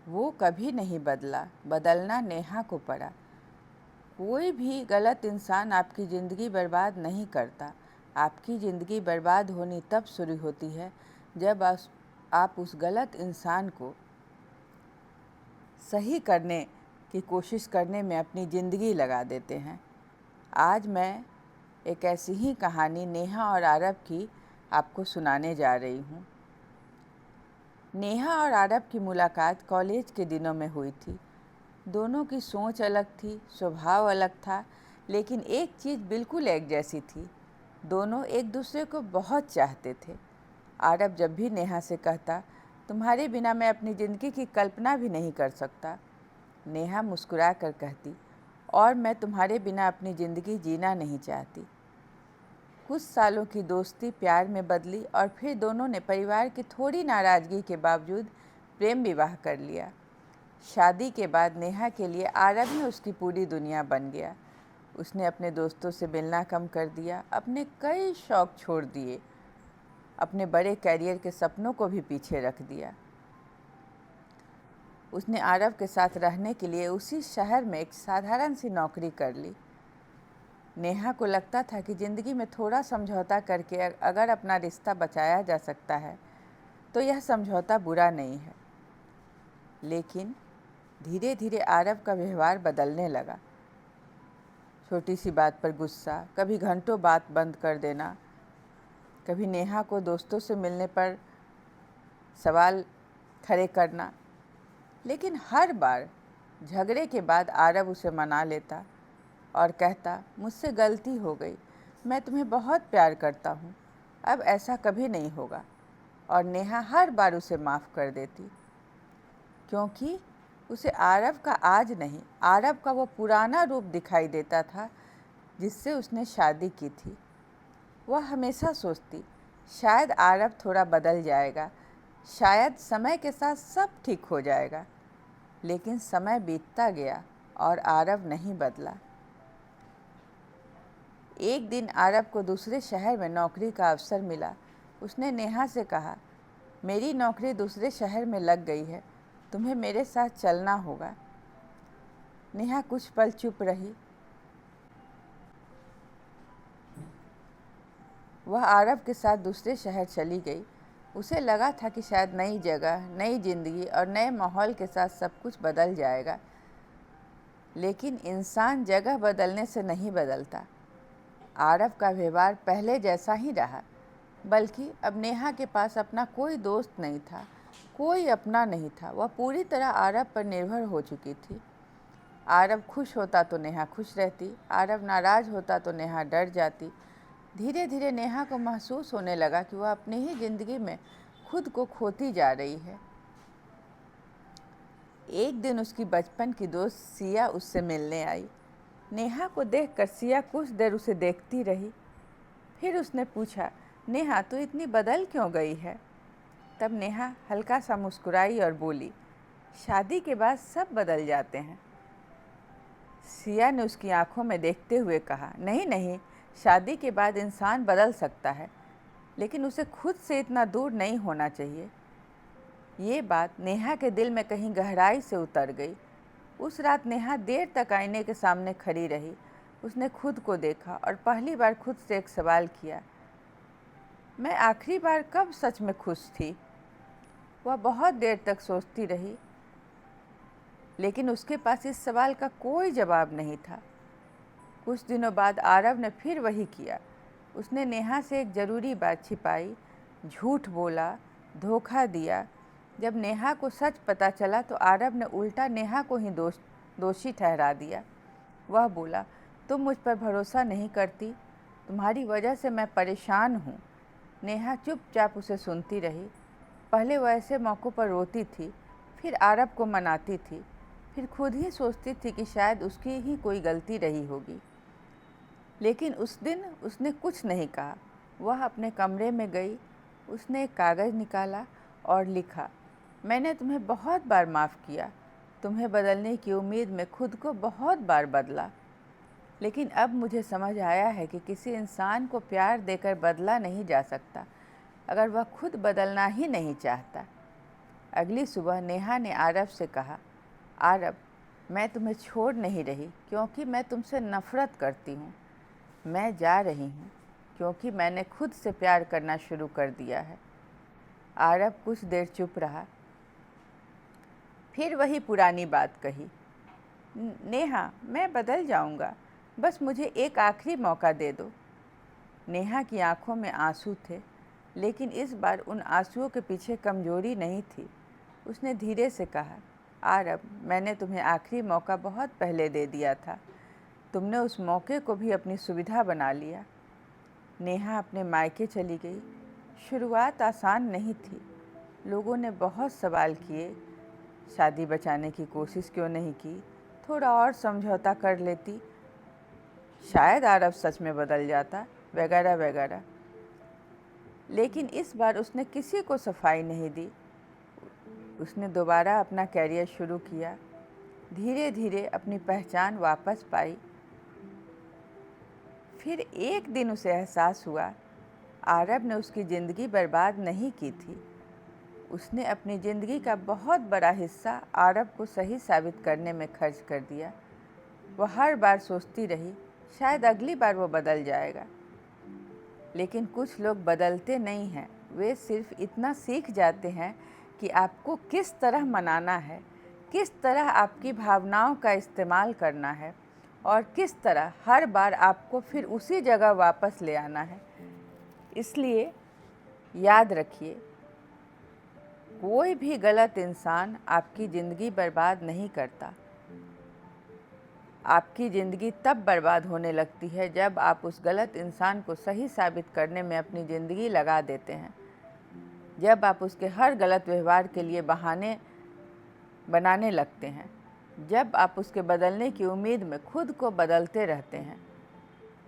वो कभी नहीं बदला, बदलना नेहा को पड़ा। कोई भी गलत इंसान आपकी ज़िंदगी बर्बाद नहीं करता। आपकी ज़िंदगी बर्बाद होनी तब शुरू होती है जब आप उस गलत इंसान को सही करने की कोशिश करने में अपनी ज़िंदगी लगा देते हैं। आज मैं एक ऐसी ही कहानी नेहा और आरव की आपको सुनाने जा रही हूँ। नेहा और आरव की मुलाकात कॉलेज के दिनों में हुई थी। दोनों की सोच अलग थी, स्वभाव अलग था, लेकिन एक चीज़ बिल्कुल एक जैसी थी। दोनों एक दूसरे को बहुत चाहते थे। आरव जब भी नेहा से कहता, तुम्हारे बिना मैं अपनी ज़िंदगी की कल्पना भी नहीं कर सकता, नेहा मुस्कुरा कर कहती, और मैं तुम्हारे बिना अपनी ज़िंदगी जीना नहीं चाहती। कुछ सालों की दोस्ती प्यार में बदली और फिर दोनों ने परिवार की थोड़ी नाराज़गी के बावजूद प्रेम विवाह कर लिया। शादी के बाद नेहा के लिए आरव में उसकी पूरी दुनिया बन गया। उसने अपने दोस्तों से मिलना कम कर दिया, अपने कई शौक छोड़ दिए, अपने बड़े कैरियर के सपनों को भी पीछे रख दिया। उसने आरव के साथ रहने के लिए उसी शहर में एक साधारण सी नौकरी कर ली। नेहा को लगता था कि ज़िंदगी में थोड़ा समझौता करके अगर अपना रिश्ता बचाया जा सकता है तो यह समझौता बुरा नहीं है। लेकिन धीरे धीरे आरव का व्यवहार बदलने लगा। छोटी सी बात पर गुस्सा, कभी घंटों बात बंद कर देना, कभी नेहा को दोस्तों से मिलने पर सवाल खड़े करना। लेकिन हर बार झगड़े के बाद आरव उसे मना लेता और कहता, मुझसे गलती हो गई, मैं तुम्हें बहुत प्यार करता हूँ, अब ऐसा कभी नहीं होगा। और नेहा हर बार उसे माफ़ कर देती, क्योंकि उसे आरव का आज नहीं, आरव का वो पुराना रूप दिखाई देता था जिससे उसने शादी की थी। वह हमेशा सोचती, शायद आरव थोड़ा बदल जाएगा, शायद समय के साथ सब ठीक हो जाएगा। लेकिन समय बीतता गया और आरव नहीं बदला। एक दिन आरव को दूसरे शहर में नौकरी का अवसर मिला। उसने नेहा से कहा, मेरी नौकरी दूसरे शहर में लग गई है, तुम्हें मेरे साथ चलना होगा। नेहा कुछ पल चुप रही। वह आरव के साथ दूसरे शहर चली गई। उसे लगा था कि शायद नई जगह, नई जिंदगी और नए माहौल के साथ सब कुछ बदल जाएगा। लेकिन इंसान जगह बदलने से नहीं बदलता। आरव का व्यवहार पहले जैसा ही रहा, बल्कि अब नेहा के पास अपना कोई दोस्त नहीं था, कोई अपना नहीं था। वह पूरी तरह आरव पर निर्भर हो चुकी थी। आरव खुश होता तो नेहा खुश रहती, आरव नाराज़ होता तो नेहा डर जाती। धीरे धीरे नेहा को महसूस होने लगा कि वह अपनी ही ज़िंदगी में खुद को खोती जा रही है। एक दिन उसकी बचपन की दोस्त सिया उससे मिलने आई। नेहा को देखकर सिया कुछ देर उसे देखती रही। फिर उसने पूछा, नेहा तू इतनी बदल क्यों गई है? तब नेहा हल्का सा मुस्कुराई और बोली, शादी के बाद सब बदल जाते हैं। सिया ने उसकी आंखों में देखते हुए कहा, नहीं नहीं, शादी के बाद इंसान बदल सकता है, लेकिन उसे खुद से इतना दूर नहीं होना चाहिए। ये बात नेहा के दिल में कहीं गहराई से उतर गई। उस रात नेहा देर तक आईने के सामने खड़ी रही। उसने खुद को देखा और पहली बार खुद से एक सवाल किया, मैं आखिरी बार कब सच में खुश थी? वह बहुत देर तक सोचती रही, लेकिन उसके पास इस सवाल का कोई जवाब नहीं था। कुछ दिनों बाद आरव ने फिर वही किया। उसने नेहा से एक ज़रूरी बात छिपाई, झूठ बोला, धोखा दिया। जब नेहा को सच पता चला तो आरव ने उल्टा नेहा को ही दोषी ठहरा दिया। वह बोला, तुम मुझ पर भरोसा नहीं करती, तुम्हारी वजह से मैं परेशान हूँ। नेहा चुपचाप उसे सुनती रही। पहले वह ऐसे मौक़ों पर रोती थी, फिर आरव को मनाती थी, फिर खुद ही सोचती थी कि शायद उसकी ही कोई गलती रही होगी। लेकिन उस दिन उसने कुछ नहीं कहा। वह अपने कमरे में गई, उसने एक कागज़ निकाला और लिखा, मैंने तुम्हें बहुत बार माफ़ किया, तुम्हें बदलने की उम्मीद में खुद को बहुत बार बदला, लेकिन अब मुझे समझ आया है कि किसी इंसान को प्यार देकर बदला नहीं जा सकता अगर वह खुद बदलना ही नहीं चाहता। अगली सुबह नेहा ने आरव से कहा, आरव, मैं तुम्हें छोड़ नहीं रही क्योंकि मैं तुमसे नफ़रत करती हूँ। मैं जा रही हूँ क्योंकि मैंने खुद से प्यार करना शुरू कर दिया है। आरव कुछ देर चुप रहा, फिर वही पुरानी बात कही, नेहा, मैं बदल जाऊँगा, बस मुझे एक आखिरी मौका दे दो। नेहा की आंखों में आंसू थे, लेकिन इस बार उन आंसुओं के पीछे कमजोरी नहीं थी। उसने धीरे से कहा, आरव, मैंने तुम्हें आखिरी मौका बहुत पहले दे दिया था। तुमने उस मौके को भी अपनी सुविधा बना लिया। नेहा अपने मायके चली गई। शुरुआत आसान नहीं थी। लोगों ने बहुत सवाल किए, शादी बचाने की कोशिश क्यों नहीं की, थोड़ा और समझौता कर लेती, शायद आरव सच में बदल जाता, वगैरह वगैरह। लेकिन इस बार उसने किसी को सफाई नहीं दी। उसने दोबारा अपना कैरियर शुरू किया, धीरे धीरे अपनी पहचान वापस पाई। फिर एक दिन उसे एहसास हुआ, आरव ने उसकी ज़िंदगी बर्बाद नहीं की थी। उसने अपनी ज़िंदगी का बहुत बड़ा हिस्सा आरव को सही साबित करने में खर्च कर दिया। वह हर बार सोचती रही, शायद अगली बार वो बदल जाएगा। लेकिन कुछ लोग बदलते नहीं हैं, वे सिर्फ इतना सीख जाते हैं कि आपको किस तरह मनाना है, किस तरह आपकी भावनाओं का इस्तेमाल करना है और किस तरह हर बार आपको फिर उसी जगह वापस ले आना है। इसलिए याद रखिए, कोई भी गलत इंसान आपकी ज़िंदगी बर्बाद नहीं करता। आपकी ज़िंदगी तब बर्बाद होने लगती है जब आप उस गलत इंसान को सही साबित करने में अपनी ज़िंदगी लगा देते हैं, जब आप उसके हर गलत व्यवहार के लिए बहाने बनाने लगते हैं, जब आप उसके बदलने की उम्मीद में खुद को बदलते रहते हैं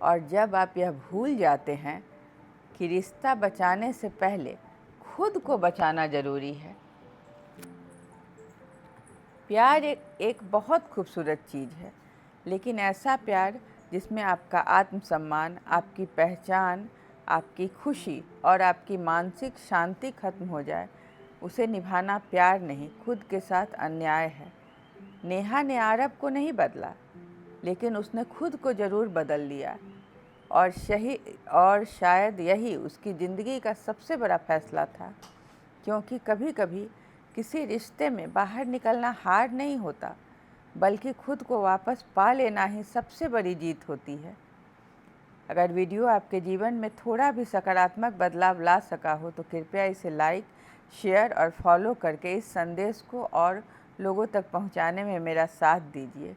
और जब आप यह भूल जाते हैं कि रिश्ता बचाने से पहले खुद को बचाना ज़रूरी है। प्यार एक बहुत खूबसूरत चीज़ है, लेकिन ऐसा प्यार जिसमें आपका आत्मसम्मान, आपकी पहचान, आपकी खुशी और आपकी मानसिक शांति खत्म हो जाए, उसे निभाना प्यार नहीं, खुद के साथ अन्याय है। नेहा ने आरव को नहीं बदला, लेकिन उसने खुद को ज़रूर बदल लिया और शायद यही उसकी ज़िंदगी का सबसे बड़ा फैसला था, क्योंकि कभी कभी किसी रिश्ते में बाहर निकलना हार नहीं होता, बल्कि खुद को वापस पा लेना ही सबसे बड़ी जीत होती है। अगर वीडियो आपके जीवन में थोड़ा भी सकारात्मक बदलाव ला सका हो तो कृपया इसे लाइक, शेयर और फॉलो करके इस संदेश को और लोगों तक पहुंचाने में मेरा साथ दीजिए।